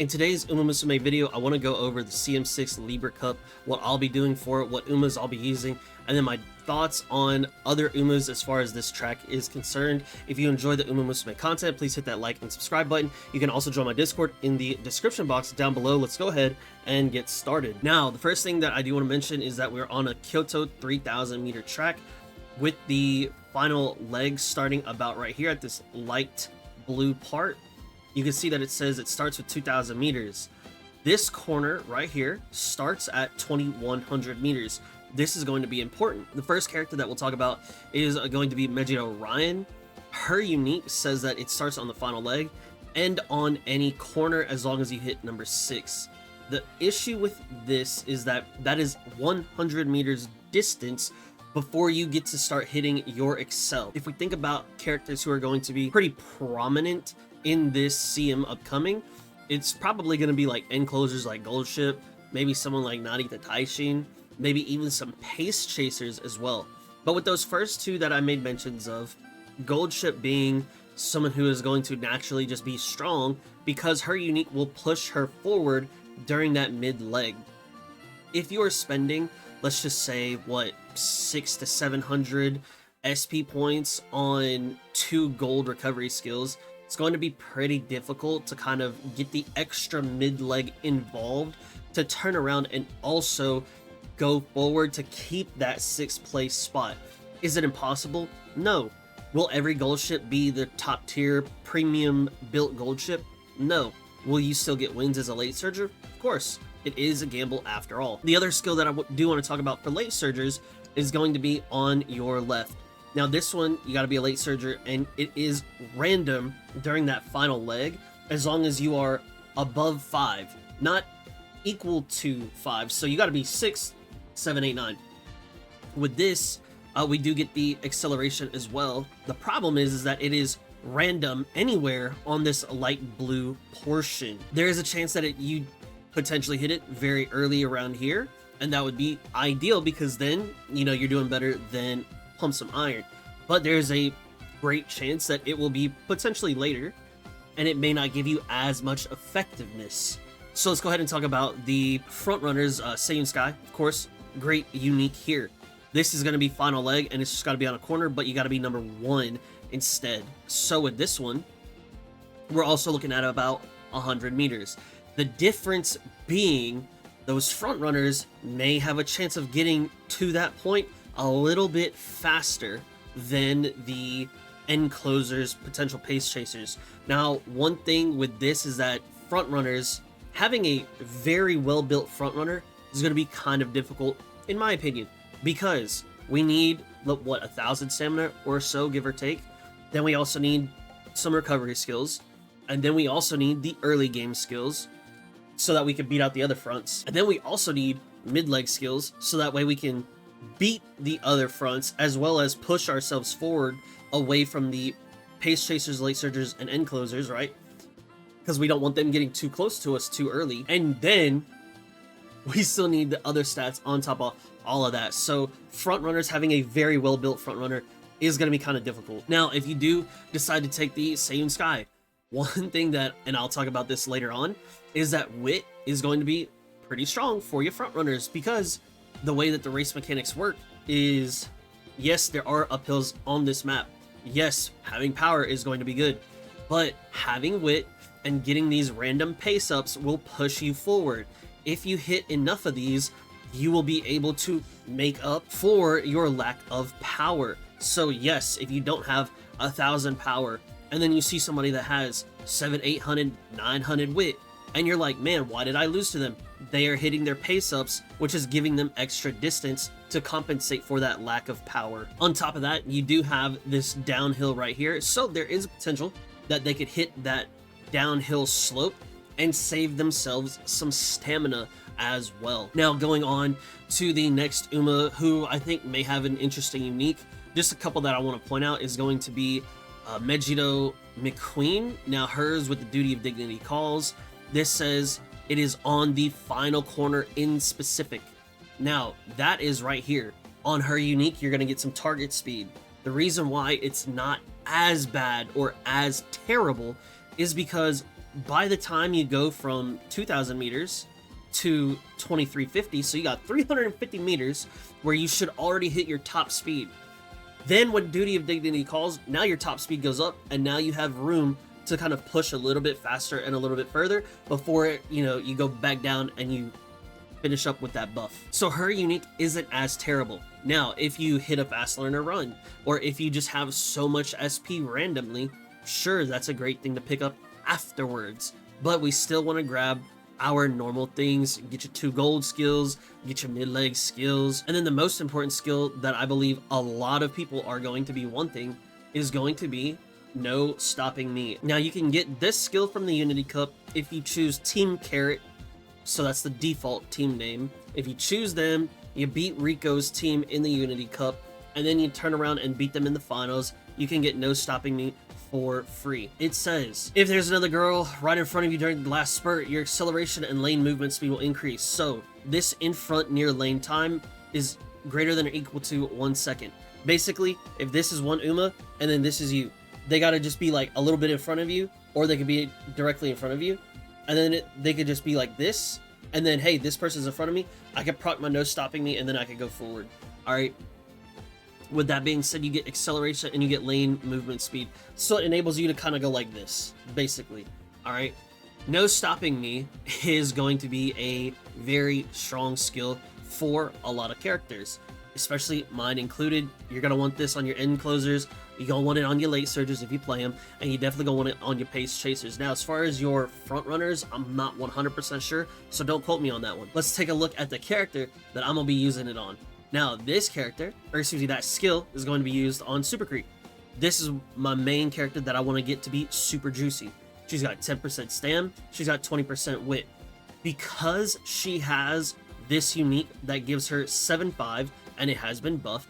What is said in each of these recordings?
In today's Umamusume video, I want to go over the CM6 Libra Cup, what I'll be doing for it, what Umas I'll be using, and then my thoughts on other Umas as far as this track is concerned. If you enjoy the Umamusume content, please hit that like and subscribe button. You can also join my Discord in the description box down below. Let's go ahead and get started. Now, the first thing that I do want to mention is that we're on a Kyoto 3000 meter track with the final leg starting about right here at this light blue part. You can see that it says it starts with 2,000 meters. This corner right here starts at 2,100 meters. This is going to be important. The first character that we'll talk about is going to be Mejiro Ryan. Her unique says that it starts on the final leg and on any corner as long as you hit number 6. The issue with this is that that is 100 meters distance before you get to start hitting your Excel. If we think about characters who are going to be pretty prominent in this CM upcoming, it's probably going to be like end closers like Gold Ship, maybe someone like Narita Taishin, maybe even some pace chasers as well. But with those first two that I made mentions of, Gold Ship being someone who is going to naturally just be strong because her unique will push her forward during that mid leg. If you are spending, let's just say, what, 600 to 700 SP points on 2 gold recovery skills, it's going to be pretty difficult to kind of get the extra mid-leg involved to turn around and also go forward to keep that 6th place spot. Is it impossible? No. Will every gold ship be the top tier premium built gold ship? No. Will you still get wins as a late surger? Of course. It is a gamble after all. The other skill that I do want to talk about for late surgers is going to be on your left. Now this one, you got to be a late surger, and it is random during that final leg as long as you are above 5, not equal to 5. So you got to be 6, 7, 8, 9. With this, we do get the acceleration as well. The problem is that it is random anywhere on this light blue portion. There is a chance that you potentially hit it very early around here, and that would be ideal because then, you know, you're doing better than Pump Some Iron. But there's a great chance that it will be potentially later, and it may not give you as much effectiveness. So let's go ahead and talk about the front runners. Seiun Sky, of course, great unique here. This is going to be final leg, and it's just got to be on a corner, but you got to be number 1 instead. So with this one, we're also looking at about 100 meters. The difference being those front runners may have a chance of getting to that point a little bit faster than the end closers, potential pace chasers. Now, one thing with this is that front runners, having a very well built front runner is going to be kind of difficult in my opinion, because we need what, 1,000 stamina or so, give or take. Then we also need some recovery skills, and then we also need the early game skills so that we can beat out the other fronts. And then we also need mid-leg skills so that way we can beat the other fronts as well as push ourselves forward away from the pace chasers, late surgers, and end closers, right? Because we don't want them getting too close to us too early. And then we still need the other stats on top of all of that. So front runners, having a very well-built front runner is going to be kind of difficult. Now, if you do decide to take the Seiun Sky, one thing that, and I'll talk about this later on, is that wit is going to be pretty strong for your front runners, because the way that the race mechanics work is, yes, there are uphills on this map. Yes, having power is going to be good, but having wit and getting these random pace ups will push you forward. If you hit enough of these, you will be able to make up for your lack of power. So yes, if you don't have 1,000 power, and then you see somebody that has 700, 800, 900 wit, and you're like, man, why did I lose to them? They are hitting their pace ups, which is giving them extra distance to compensate for that lack of power. On top of that, you do have this downhill right here, so there is a potential that they could hit that downhill slope and save themselves some stamina as well. Now, going on to the next Uma, who I think may have an interesting unique. Just a couple that I want to point out is going to be Mejiro McQueen. Now, hers with the Duty of Dignity calls. This says it is on the final corner in specific. Now, that is right here. On her unique, you're going to get some target speed. The reason why it's not as bad or as terrible is because by the time you go from 2,000 meters to 2350, so you got 350 meters where you should already hit your top speed. Then when Duty of Dignity calls, now your top speed goes up, and now you have room to kind of push a little bit faster and a little bit further before, you know, you go back down and you finish up with that buff. So her unique isn't as terrible. Now, if you hit a fast learner run, or if you just have so much SP randomly, sure, that's a great thing to pick up afterwards. But we still want to grab our normal things, get your 2 gold skills, get your mid-leg skills, and then the most important skill that I believe a lot of people are going to be wanting is going to be No Stopping Me. Now, you can get this skill from the Unity Cup if you choose Team Carrot, so that's the default team name. If you choose them, you beat Rico's team in the Unity Cup, and then you turn around and beat them in the finals, you can get No Stopping Me for free. It says, if there's another girl right in front of you during the last spurt, your acceleration and lane movement speed will increase. So this in front near lane time is greater than or equal to 1 second. Basically, if this is one Uma and then this is you, they gotta just be like a little bit in front of you, or they could be directly in front of you, and then they could just be like this, and then hey, this person's in front of me, I could proc my No Stopping Me, and then I could go forward. All right. With that being said, you get acceleration and you get lane movement speed. So it enables you to kind of go like this, basically. All right. No Stopping Me is going to be a very strong skill for a lot of characters, especially mine included. You're going to want this on your end closers. You're going to want it on your late surgers if you play them, and you definitely going to want it on your pace chasers. Now, as far as your front runners, I'm not 100% sure, so don't quote me on that one. Let's take a look at the character that I'm going to be using it on. Now, this character, or excuse me, that skill is going to be used on Super Creep. This is my main character that I want to get to be super juicy. She's got 10% stam, she's got 20% wit. Because she has this unique that gives her 7-5, and it has been buffed,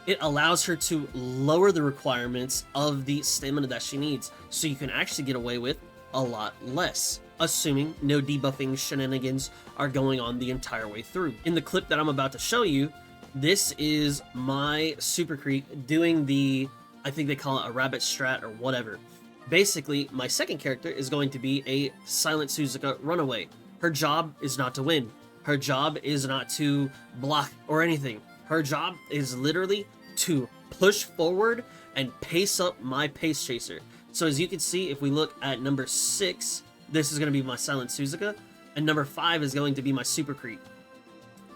it allows her to lower the requirements of the stamina that she needs, so you can actually get away with a lot less, assuming no debuffing shenanigans are going on the entire way through. In the clip that I'm about to show you, this is my Super Creep doing the, I think they call it a rabbit strat or whatever. Basically, my second character is going to be a Silent Suzuka Runaway. Her job is not to win. Her job is not to block or anything. Her job is literally to push forward and pace up my pace chaser. So as you can see, if we look at number 6, this is going to be my Silent Suzuka, and number 5 is going to be my Super Creep.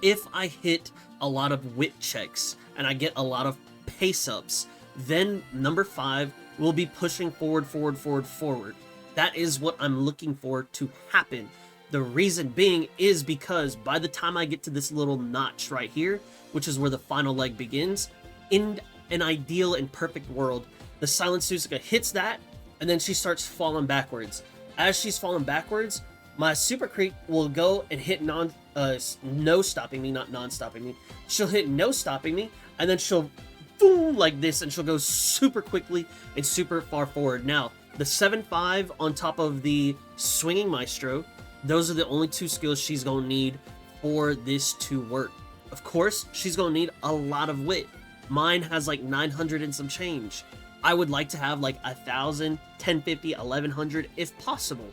If I hit a lot of wit checks and I get a lot of pace ups, then number 5 will be pushing forward. That is what I'm looking for to happen. The reason being is because by the time I get to this little notch right here, which is where the final leg begins, in an ideal and perfect world, the Silent Suzuka hits that, and then she starts falling backwards. As she's falling backwards, my Super Creep will go and hit No Stopping Me, not non-stopping me. She'll hit No Stopping Me, and then she'll boom like this, and she'll go super quickly and super far forward. Now, the 7-5 on top of the Swinging Maestro, those are the only 2 skills she's going to need for this to work. Of course, she's going to need a lot of wit. Mine has like 900 and some change. I would like to have like 1,000, 1050, 1,100 if possible.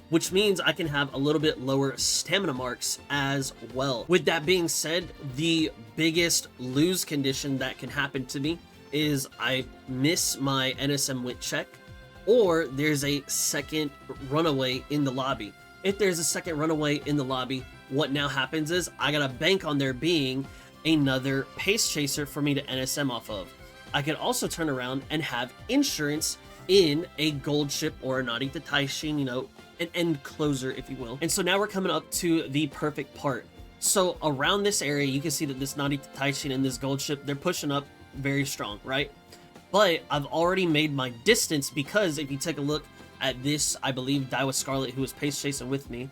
Which means I can have a little bit lower stamina marks as well. With that being said, the biggest lose condition that can happen to me is I miss my NSM wit check, or there's a second runaway in the lobby. If there's a second runaway in the lobby, what now happens is I gotta bank on there being another pace chaser for me to NSM off of. I could also turn around and have insurance in a gold ship or a Narita Taishin, you know, an end closer, if you will. And so now we're coming up to the perfect part. So around this area, you can see that this Narita Taishin and this gold ship, they're pushing up very strong, right? But I've already made my distance, because if you take a look at this, I believe Daiwa Scarlet, who was pace chasing with me,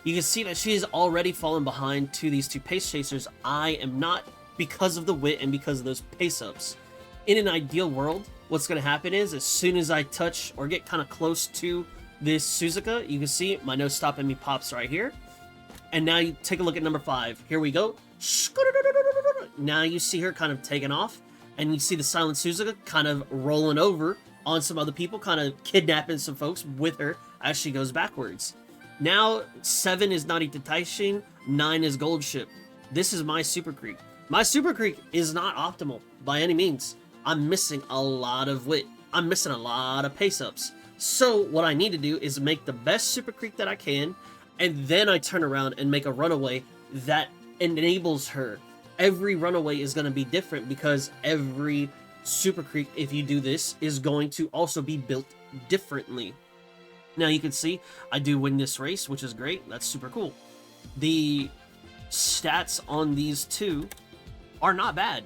you can see that she is already fallen behind to these 2 pace chasers. I am not, because of the wit and because of those pace ups. In an ideal world, what's going to happen is as soon as I touch or get kind of close to this Suzuka, you can see my No Stopping Me pops right here. And now you take a look at number 5. Here we go. Now you see her kind of taking off, and you see the Silent Suzuka kind of rolling over on some other people, kind of kidnapping some folks with her as she goes backwards. Now, 7 is Narita Taishin, 9 is Gold Ship. This is my Super Creek. My Super Creek is not optimal by any means. I'm missing a lot of wit. I'm missing a lot of pace-ups. So what I need to do is make the best Super Creek that I can, and then I turn around and make a runaway that enables her. Every runaway is going to be different because every Super Creek, if you do this, is going to also be built differently. Now you can see I do win this race, which is great. That's super cool. The stats on these two are not bad.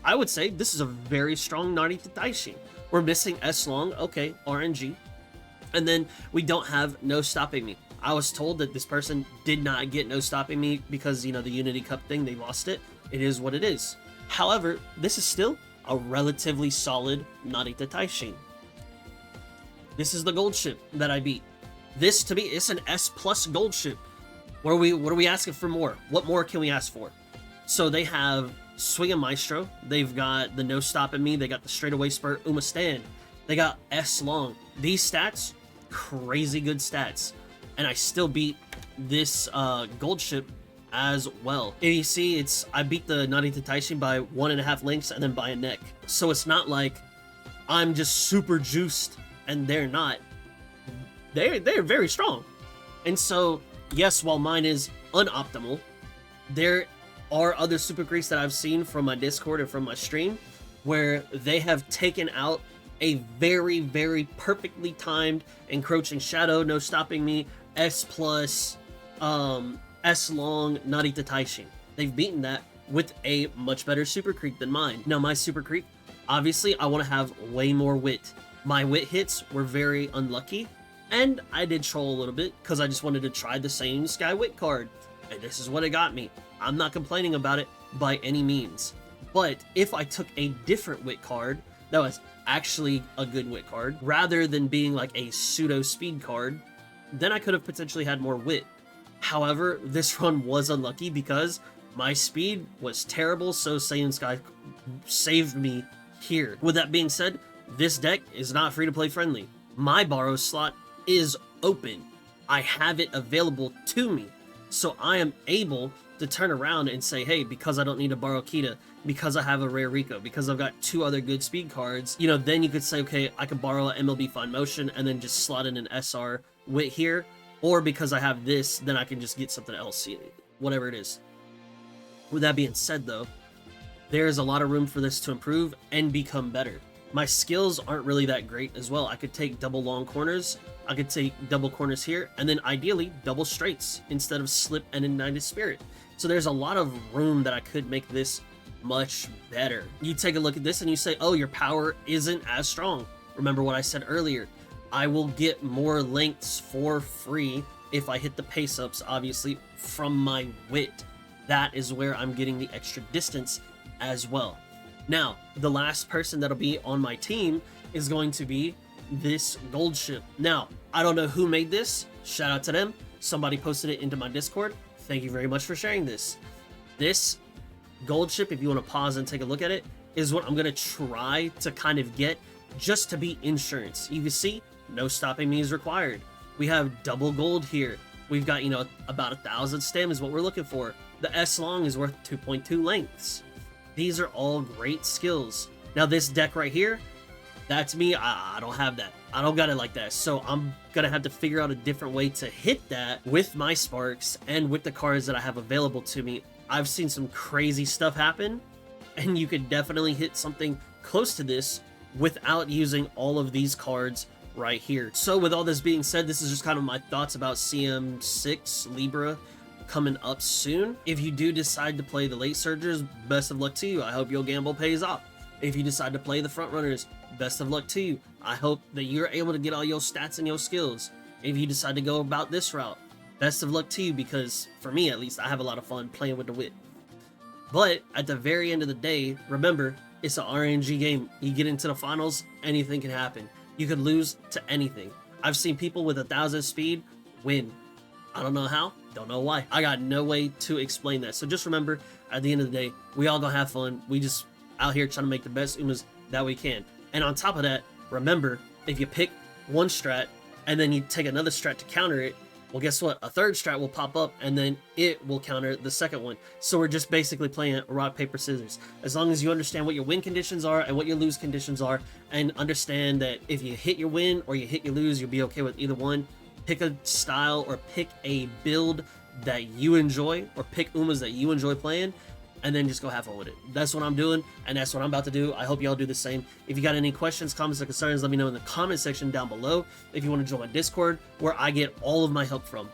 I would say this is a very strong Narita Taishin. We're missing S long, okay, RNG. And then we don't have no stopping me. I was told that this person did not get no stopping me because, you know, the Unity Cup thing, they lost it. It is what it is. However, this is still a relatively solid Narita Taishin. This is the gold ship that I beat. This, to me, is an S plus gold ship. What are we asking for more? What more can we ask for? So they have Swing and Maestro. They've got the no stopping me. They got the straightaway spurt Uma stand. They got S long. These stats, crazy good stats. And I still beat this gold ship as well. If you see, I beat the Narita Taishin by 1.5 lengths and then by a neck. So it's not like I'm just super juiced and they're not. They're very strong. And so, yes, while mine is unoptimal, there are other Super Creeks that I've seen from my Discord and from my stream where they have taken out a very, very perfectly timed encroaching shadow, no stopping me, S plus, S long Narita Taishin. They've beaten that with a much better Super Creek than mine. Now, my Super Creek, obviously, I want to have way more wit. My wit hits were very unlucky, and I did troll a little bit because I just wanted to try the Seiun Sky wit card, and this is what it got me. I'm not complaining about it by any means, but if I took a different wit card that was actually a good wit card, rather than being like a pseudo speed card, then I could have potentially had more wit. However, this run was unlucky because my speed was terrible, so Seiun Sky saved me here. With that being said, this deck is not free to play friendly. My borrow slot is open. I have it available to me. So I am able to turn around and say, hey, because I don't need to borrow Kita, because I have a rare Rico, because I've got 2 other good speed cards, you know, then you could say, okay, I could borrow an MLB Fine Motion and then just slot in an SR wit here. Or because I have this, then I can just get something else, whatever it is. With that being said, though, there's a lot of room for this to improve and become better. My skills aren't really that great as well. I could take double long corners, I could take double corners here, and then ideally double straights instead of slip and ignited spirit. So there's a lot of room that I could make this much better. You take a look at this and you say, oh, your power isn't as strong. Remember what I said earlier. I will get more lengths for free if I hit the pace ups, obviously, from my wit. That is where I'm getting the extra distance as well. Now, the last person that'll be on my team is going to be this gold ship. Now, I don't know who made this. Shout out to them. Somebody posted it into my Discord. Thank you very much for sharing this. This gold ship, if you want to pause and take a look at it, is what I'm going to try to kind of get just to be insurance. You can see, no stopping me is required. We have double gold here. We've got, you know, about 1,000 stem is what we're looking for. The S long is worth 2.2 lengths. These are all great skills. Now this deck right here, that's me. I don't have that. I don't got it like that. So I'm gonna have to figure out a different way to hit that with my sparks and with the cards that I have available to me. I've seen some crazy stuff happen, and you could definitely hit something close to this without using all of these cards right here. So with all this being said, this is just kind of my thoughts about CM6 Libra coming up soon. If you do decide to play the late surgers, best of luck to you. I hope your gamble pays off. If you decide to play the front runners, best of luck to you. I hope that you're able to get all your stats and your skills. If you decide to go about this route, best of luck to you, because for me at least, I have a lot of fun playing with the wit. But at the very end of the day, remember, it's an RNG game. You get into the finals, anything can happen. You could lose to anything. I've seen people with 1,000 speed win. I don't know how, don't know why. I got no way to explain that. So just remember, at the end of the day, we all gonna have fun. We just out here trying to make the best Umas that we can. And on top of that, remember, if you pick one strat and then you take another strat to counter it, well, guess what? A third strat will pop up and then it will counter the second one. So we're just basically playing rock, paper, scissors. As long as you understand what your win conditions are and what your lose conditions are, and understand that if you hit your win or you hit your lose, you'll be okay with either one. Pick a style or pick a build that you enjoy, or pick Umas that you enjoy playing, and then just go have fun with it. That's what I'm doing, and that's what I'm about to do. I hope y'all do the same. If you got any questions, comments, or concerns, let me know in the comment section down below. If you want to join my Discord, where I get all of my help from,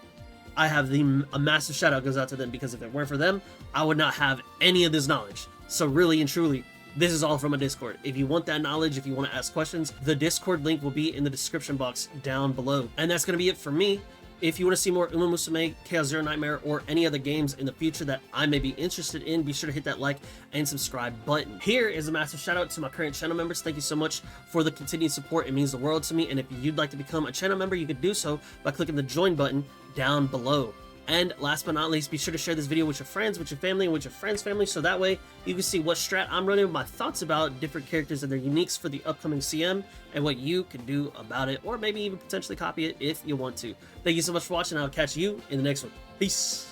I have a massive shout out goes out to them, because if it weren't for them, I would not have any of this knowledge. So really and truly, this is all from a Discord. If you want that knowledge, if you want to ask questions, the Discord link will be in the description box down below. And that's going to be it for me. If you want to see more Umamusume, Chaos Zero Nightmare, or any other games in the future that I may be interested in, be sure to hit that like and subscribe button. Here is a massive shout out to my current channel members. Thank you so much for the continued support. It means the world to me. And if you'd like to become a channel member, you can do so by clicking the join button down below. And last but not least, be sure to share this video with your friends, with your family, and with your friends' family, so that way you can see what strat I'm running, my thoughts about different characters and their uniques for the upcoming CM, and what you can do about it, or maybe even potentially copy it if you want to. Thank you so much for watching. I'll catch you in the next one. Peace.